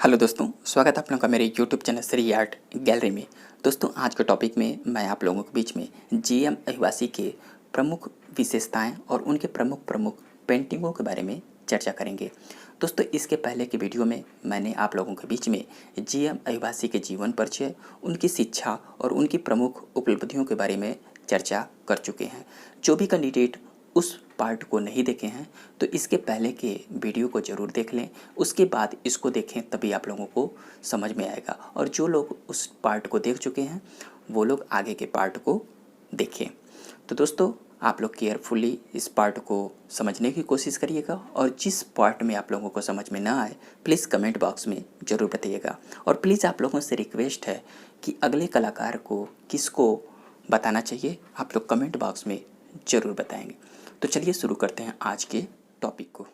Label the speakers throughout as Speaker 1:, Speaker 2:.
Speaker 1: Hello दोस्तों, स्वागत है आप लोगों का मेरे YouTube channel Shri art gallery में। दोस्तों, आज के टॉपिक में मैं आप लोगों के बीच में जीएम अहिवासी के प्रमुख विशेषताएं और उनके प्रमुख पेंटिंगों के बारे में चर्चा करेंगे। दोस्तों, इसके पहले की वीडियो में मैंने आप लोगों के बीच में जीएम अहिवासी के जीवन परिचय, उनकी शिक्षा और उनकी प्रमुख उपलब्धियों के बारे में चर्चा कर चुके हैं। जो भी कैंडिडेट उस पार्ट को नहीं देखे हैं तो इसके पहले के वीडियो को ज़रूर देख लें, उसके बाद इसको देखें, तभी आप लोगों को समझ में आएगा। और जो लोग उस पार्ट को देख चुके हैं वो लोग आगे के पार्ट को देखें। तो दोस्तों, आप लोग केयरफुली इस पार्ट को समझने की कोशिश करिएगा और जिस पार्ट में आप लोगों को समझ में ना आए प्लीज़ कमेंट बॉक्स में ज़रूर बताइएगा। और प्लीज़ आप लोगों से रिक्वेस्ट है कि अगले कलाकार को किसको बताना चाहिए, आप लोग कमेंट बॉक्स में ज़रूर बताएंगे। तो चलिए शुरू करते हैं आज के टॉपिक को।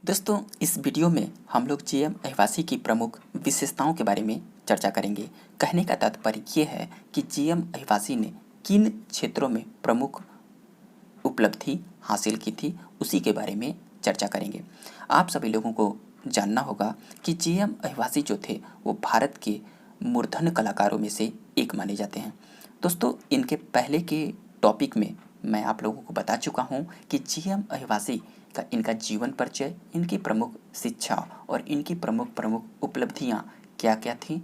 Speaker 1: दोस्तों, इस वीडियो में हम लोग जीएम अहिवासी की प्रमुख विशेषताओं के बारे में चर्चा करेंगे। कहने का तात्पर्य ये है कि जीएम अहिवासी ने किन क्षेत्रों में प्रमुख उपलब्धि हासिल की थी, उसी के बारे में चर्चा करेंगे। आप सभी लोगों को जानना होगा कि जीएम अहिवासी जो थे वो भारत के मूर्धन्य कलाकारों में से एक माने जाते हैं। दोस्तों, इनके पहले के टॉपिक में मैं आप लोगों को बता चुका हूँ कि जीएम अहिवासी का इनका जीवन परिचय, इनकी प्रमुख शिक्षा और इनकी प्रमुख उपलब्धियाँ क्या क्या थीं,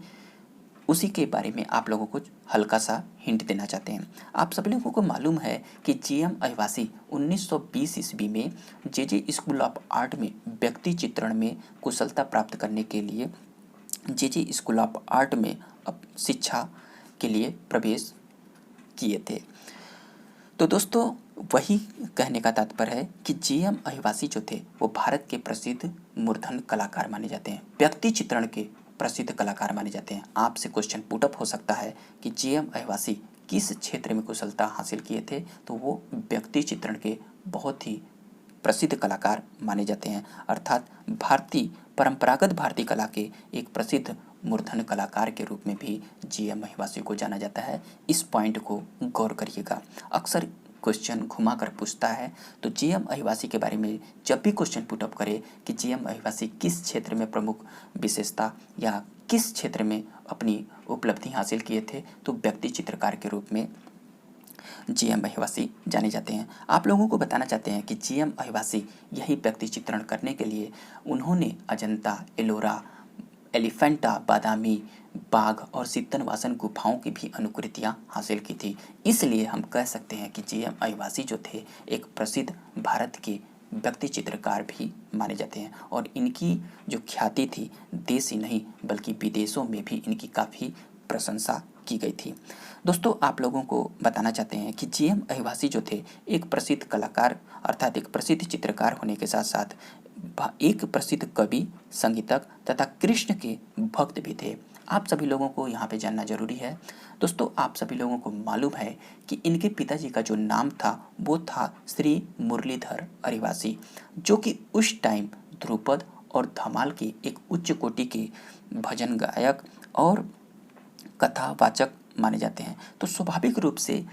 Speaker 1: उसी के बारे में आप लोगों को हल्का सा हिंट देना चाहते हैं। आप सभी लोगों को मालूम है कि जीएम अहिवासी 1920 ईस्वी में जे स्कूल ऑफ आर्ट में व्यक्ति चित्रण में कुशलता प्राप्त करने के लिए जे स्कूल ऑफ आर्ट में शिक्षा के लिए प्रवेश किए थे। तो दोस्तों, वही कहने का तात्पर्य है कि जीएम अहिवासी जो थे वो भारत के प्रसिद्ध मूर्धन्य कलाकार माने जाते हैं, व्यक्ति चित्रण के प्रसिद्ध कलाकार माने जाते हैं। आपसे क्वेश्चन पुटअप हो सकता है कि जीएम अहिवासी किस क्षेत्र में कुशलता हासिल किए थे, तो वो व्यक्ति चित्रण के बहुत ही प्रसिद्ध कलाकार माने जाते हैं, अर्थात परंपरागत भारतीय कला के एक प्रसिद्ध मूर्धन्य कलाकार के रूप में भी जीएम अहिवासी को जाना जाता है। इस पॉइंट को गौर करिएगा। अक्सर क्वेश्चन घुमा कर पूछता है, तो जीएम अहिवासी के बारे में जब भी क्वेश्चन पुटअप करे कि जीएम अहिवासी किस क्षेत्र में प्रमुख विशेषता या किस क्षेत्र में अपनी उपलब्धि हासिल किए थे, तो व्यक्ति चित्रकार के रूप में जीएम अहिवासी जाने जाते हैं। आप लोगों को बताना चाहते हैं कि जीएम अहिवासी यही व्यक्ति चित्रण करने के लिए उन्होंने अजंता, एलोरा, एलिफेंटा, बादामी, बाघ और सित्तनवासन गुफाओं की भी अनुकृतियाँ हासिल की थी। इसलिए हम कह सकते हैं कि जीएम अहिवासी जो थे एक प्रसिद्ध भारत के व्यक्ति चित्रकार भी माने जाते हैं और इनकी जो ख्याति थी देश ही नहीं बल्कि विदेशों में भी इनकी काफ़ी प्रशंसा की गई थी। दोस्तों, आप लोगों को बताना चाहते हैं कि जीएम अहिवासी जो थे एक प्रसिद्ध कलाकार अर्थात एक प्रसिद्ध चित्रकार होने के साथ साथ एक प्रसिद्ध कवि, संगीतक तथा कृष्ण के भक्त भी थे। आप सभी लोगों को यहाँ पे जानना जरूरी है। दोस्तों, आप सभी लोगों को मालूम है कि इनके पिताजी का जो नाम था वो था श्री मुरलीधर अहिवासी, जो कि उस टाइम ध्रुपद और धमाल के एक उच्च कोटि के भजन गायक और कथावाचक माने जाते हैं। तो स्वाभाविक रूप से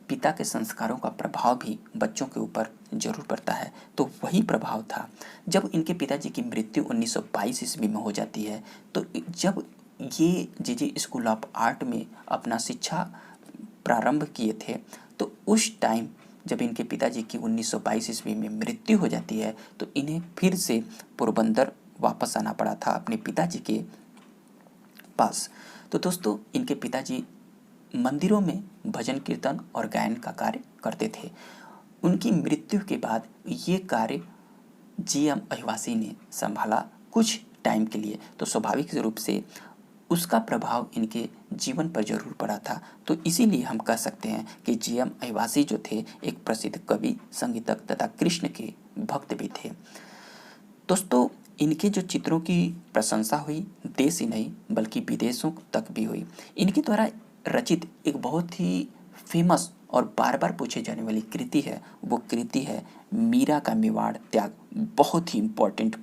Speaker 1: पिता के संस्कारों का प्रभाव भी बच्चों के ऊपर जरूर पड़ता है। तो वही प्रभाव था जब इनके पिताजी की मृत्यु 1922 ईस्वी में हो जाती है। तो जब ये जे स्कूल ऑफ आर्ट में अपना शिक्षा प्रारंभ किए थे, तो उस टाइम जब इनके पिताजी की 1922 ईस्वी में मृत्यु हो जाती है तो इन्हें फिर से पोरबंदर वापस आना पड़ा था अपने पिताजी के पास। तो दोस्तों, इनके पिताजी मंदिरों में भजन कीर्तन और गायन का कार्य करते थे। उनकी मृत्यु के बाद ये कार्य जीएम अहिवासी ने संभाला कुछ टाइम के लिए, तो स्वाभाविक रूप से उसका प्रभाव इनके जीवन पर जरूर पड़ा था। तो इसीलिए हम कह सकते हैं कि जीएम अहिवासी जो थे एक प्रसिद्ध कवि, संगीतक तथा कृष्ण के भक्त भी थे। दोस्तों, इनके जो चित्रों की प्रशंसा हुई देश ही नहीं बल्कि विदेशों तक भी हुई। इनके द्वारा रचित एक बहुत ही फेमस और बार बार पूछे जाने वाली कृति है, वो कृति है मीरा का मेवाड़ त्याग। बहुत ही इम्पोर्टेंट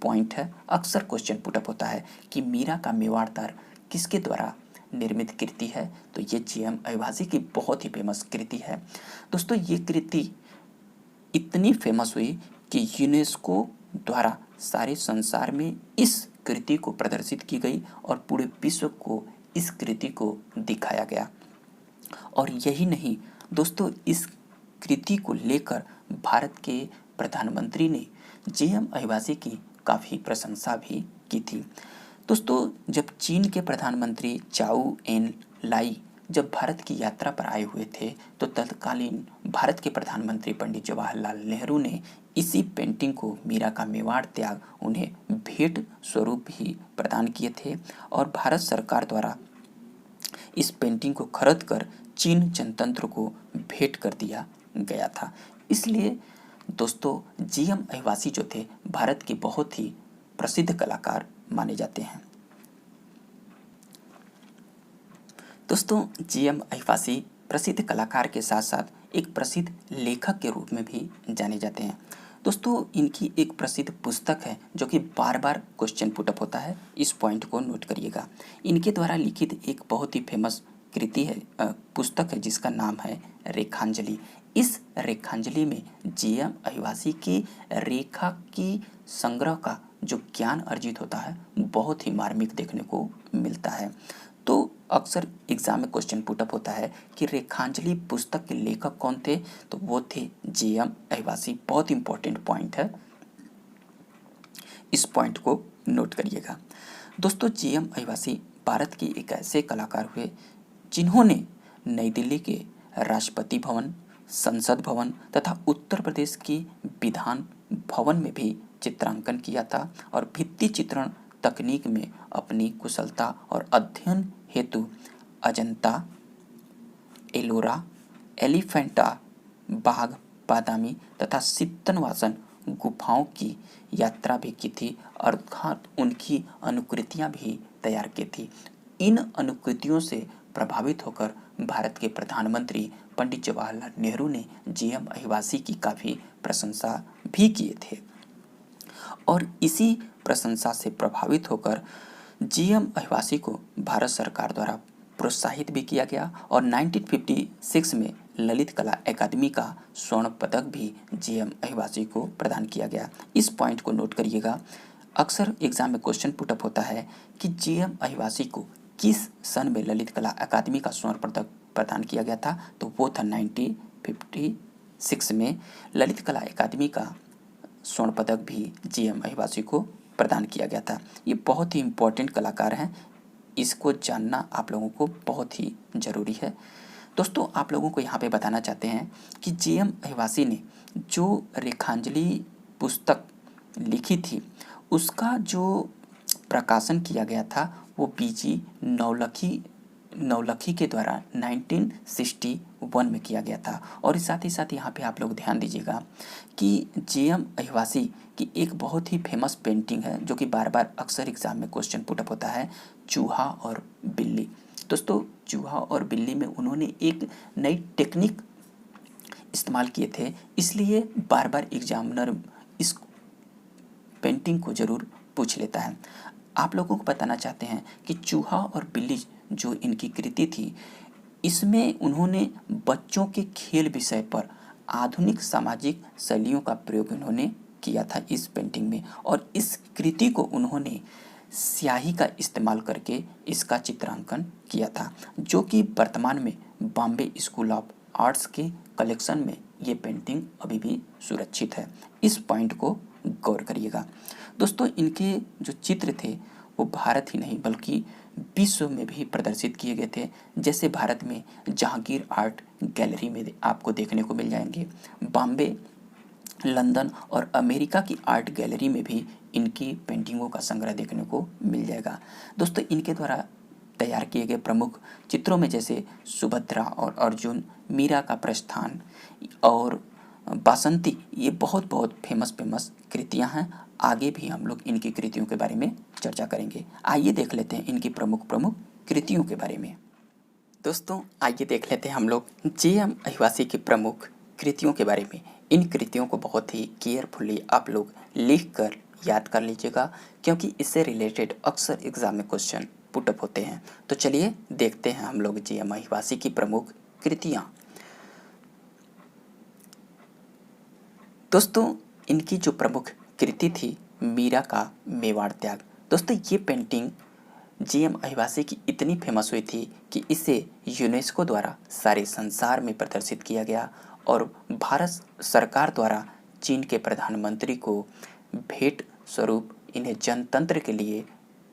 Speaker 1: पॉइंट है। अक्सर क्वेश्चन पुटअप होता है कि मीरा का मेवाड़ त्याग किसके द्वारा निर्मित कृति है, तो ये जीएम अहिवासी की बहुत ही फेमस कृति है। दोस्तों, ये कृति इतनी फेमस हुई कि यूनेस्को द्वारा सारे संसार में इस कृति को प्रदर्शित की गई और पूरे विश्व को इस कृति को दिखाया गया। और यही नहीं दोस्तों, इस कृति को लेकर भारत के प्रधानमंत्री ने जे.एम. अहिवासी की काफ़ी प्रशंसा भी की थी। दोस्तों, जब चीन के प्रधानमंत्री चाउ एन लाई जब भारत की यात्रा पर आए हुए थे तो तत्कालीन भारत के प्रधानमंत्री पंडित जवाहरलाल नेहरू ने इसी पेंटिंग को मीरा का मेवाड़ त्याग उन्हें भेंट स्वरूप भी प्रदान किए थे और भारत सरकार द्वारा इस पेंटिंग को खरीद कर चीन जनतंत्र को भेंट कर दिया गया था। इसलिए दोस्तों, जे.एम. अहिवासी जो थे भारत के बहुत ही प्रसिद्ध कलाकार माने जाते हैं। दोस्तों, जे.एम. अहिवासी प्रसिद्ध कलाकार के साथ साथ एक प्रसिद्ध लेखक के रूप में भी जाने जाते हैं। दोस्तों, इनकी एक प्रसिद्ध पुस्तक है जो कि बार बार क्वेश्चन पुटअप होता है, इस पॉइंट को नोट करिएगा। इनके द्वारा लिखित एक बहुत ही फेमस कृति है, पुस्तक है जिसका नाम है रेखांजलि। इस रेखांजलि में जे.एम. अहिवासी की रेखा की संग्रह का जो ज्ञान अर्जित होता है बहुत ही मार्मिक देखने को मिलता है। तो अक्सर एग्जाम में क्वेश्चन पुटअप होता है कि रेखांजलि पुस्तक के लेखक कौन थे, तो वो थे जे.एम. अहिवासी। बहुत इंपॉर्टेंट पॉइंट है, इस पॉइंट को नोट करिएगा। दोस्तों, जे.एम. अहिवासी भारत के एक ऐसे कलाकार हुए जिन्होंने नई दिल्ली के राष्ट्रपति भवन, संसद भवन तथा उत्तर प्रदेश की विधान भवन में भी चित्रांकन किया था और भित्ति चित्रण तकनीक में अपनी कुशलता और अध्ययन हेतु अजंता, एलोरा, एलिफेंटा, बाघ, बादामी तथा सित्तनवासन गुफाओं की यात्रा भी की थी, अर्थात उनकी अनुकृतियां भी तैयार की थी। इन अनुकृतियों से प्रभावित होकर भारत के प्रधानमंत्री पंडित जवाहरलाल नेहरू ने जे.एम. अहिवासी की काफ़ी प्रशंसा भी किए थे और इसी प्रशंसा से प्रभावित होकर जे.एम. अहिवासी को भारत सरकार द्वारा प्रोत्साहित भी किया गया और 1956 में ललित कला अकादमी का स्वर्ण पदक भी जे.एम. अहिवासी को प्रदान किया गया। इस पॉइंट को नोट करिएगा। अक्सर एग्जाम में क्वेश्चन पुटअप होता है कि जे.एम. अहिवासी को किस सन में ललित कला अकादमी का स्वर्ण पदक प्रदान किया गया था, तो वो था 1956 में ललित कला अकादमी का स्वर्ण पदक भी जे.एम. अहिवासी को प्रदान किया गया था। ये बहुत ही इम्पोर्टेंट कलाकार हैं, इसको जानना आप लोगों को बहुत ही ज़रूरी है। दोस्तों, आप लोगों को यहाँ पे बताना चाहते हैं कि जे.एम. अहिवासी ने जो रेखांजलि पुस्तक लिखी थी उसका जो प्रकाशन किया गया था वो बी.जी. नवलखी के द्वारा 1961 में किया गया था। और साथ ही साथ यहाँ पे आप लोग ध्यान दीजिएगा कि जे.एम. अहिवासी की एक बहुत ही फेमस पेंटिंग है जो कि बार बार अक्सर एग्जाम में क्वेश्चन पुटअप होता है, चूहा और बिल्ली। दोस्तों, चूहा और बिल्ली में उन्होंने एक नई टेक्निक इस्तेमाल किए थे, इसलिए बार बार एग्जामिनर इस पेंटिंग को ज़रूर पूछ लेता है। आप लोगों को बताना चाहते हैं कि चूहा और बिल्ली जो इनकी कृति थी, इसमें उन्होंने बच्चों के खेल विषय पर आधुनिक सामाजिक शैलियों का प्रयोग उन्होंने किया था इस पेंटिंग में और इस कृति को उन्होंने स्याही का इस्तेमाल करके इसका चित्रांकन किया था, जो कि वर्तमान में बॉम्बे स्कूल ऑफ आर्ट्स के कलेक्शन में ये पेंटिंग अभी भी सुरक्षित है। इस पॉइंट को गौर करिएगा। दोस्तों, इनके जो चित्र थे वो भारत ही नहीं बल्कि विश्व में भी प्रदर्शित किए गए थे। जैसे भारत में जहांगीर आर्ट गैलरी में आपको देखने को मिल जाएंगे, बॉम्बे, लंदन और अमेरिका की आर्ट गैलरी में भी इनकी पेंटिंगों का संग्रह देखने को मिल जाएगा। दोस्तों, इनके द्वारा तैयार किए गए प्रमुख चित्रों में जैसे सुभद्रा और अर्जुन, मीरा का प्रस्थान और बासंती, ये बहुत फेमस कृतियां हैं। आगे भी हम लोग इनकी कृतियों के बारे में चर्चा करेंगे। आइए देख लेते हैं इनकी प्रमुख कृतियों के बारे में। दोस्तों, आइए देख लेते हैं हम लोग जे.एम. अहिवासी की प्रमुख कृतियों के बारे में। इन कृतियों को बहुत ही केयरफुली आप लोग लिख कर याद कर लीजिएगा, क्योंकि इससे रिलेटेड अक्सर एग्जाम में क्वेश्चन पुटअप होते हैं। तो चलिए देखते हैं हम लोग जे.एम. अहिवासी की प्रमुख कृतियाँ। दोस्तों, इनकी जो प्रमुख कृति थी मीरा का मेवाड़ त्याग, दोस्तों ये पेंटिंग जीएम अहिवासी की इतनी फेमस हुई थी कि इसे यूनेस्को द्वारा सारे संसार में प्रदर्शित किया गया और भारत सरकार द्वारा चीन के प्रधानमंत्री को भेंट स्वरूप इन्हें जनतंत्र के लिए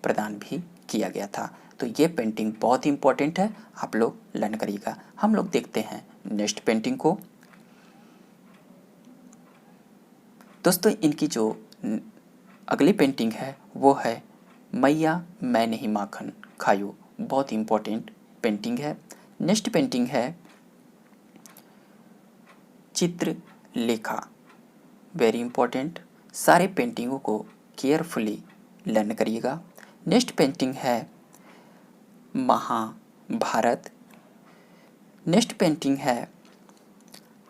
Speaker 1: प्रदान भी किया गया था। तो ये पेंटिंग बहुत ही इम्पोर्टेंट है, आप लोग लर्न करिएगा। हम लोग देखते हैं नेक्स्ट पेंटिंग को। दोस्तों इनकी जो अगली पेंटिंग है वो है मैया मैं नहीं माखन खायो, बहुत इम्पोर्टेंट पेंटिंग है। नेक्स्ट पेंटिंग है चित्रलेखा, वेरी इम्पोर्टेंट। सारे पेंटिंगों को केयरफुली लर्न करिएगा। नेक्स्ट पेंटिंग है महाभारत। नेक्स्ट पेंटिंग है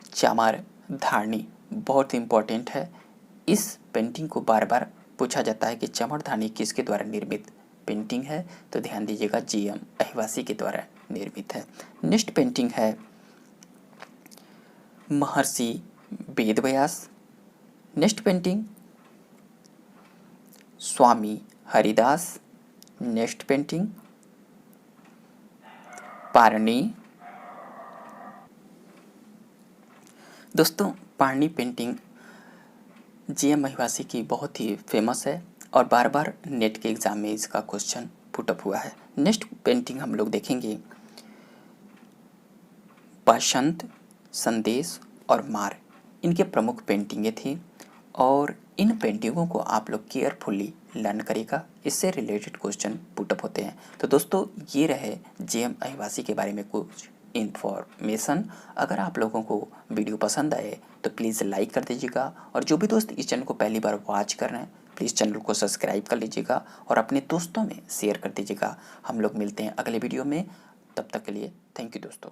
Speaker 1: चामर धारणी, बहुत इम्पोर्टेंट है। इस पेंटिंग को बार बार पूछा जाता है कि चमर धारणी किसके द्वारा निर्मित पेंटिंग है, तो ध्यान दीजिएगा जीएम अहिवासी के द्वारा निर्मित है। नेक्स्ट पेंटिंग है Maharshi Vedvyas. Next painting Swami Haridas. Next painting Parani. दोस्तों पारणी पेंटिंग जीएम अहिवासी की बहुत ही फेमस है और बार बार नेट के एग्जाम में इसका क्वेश्चन पुटअप हुआ है। नेक्स्ट पेंटिंग हम लोग देखेंगे बसंत, संदेश और मार, इनके प्रमुख पेंटिंगें थी और इन पेंटिंगों को आप लोग केयरफुली लर्न करेगा, इससे रिलेटेड क्वेश्चन पुटअप होते हैं। तो दोस्तों ये रहे जीएम अहिवासी के बारे में कुछ इन्फॉर्मेशन। अगर आप लोगों को वीडियो पसंद आए तो प्लीज़ लाइक कर दीजिएगा और जो भी दोस्त इस चैनल को पहली बार वॉच कर रहे हैं प्लीज़ चैनल को सब्सक्राइब कर लीजिएगा और अपने दोस्तों में शेयर कर दीजिएगा। हम लोग मिलते हैं अगले वीडियो में, तब तक के लिए थैंक यू दोस्तों।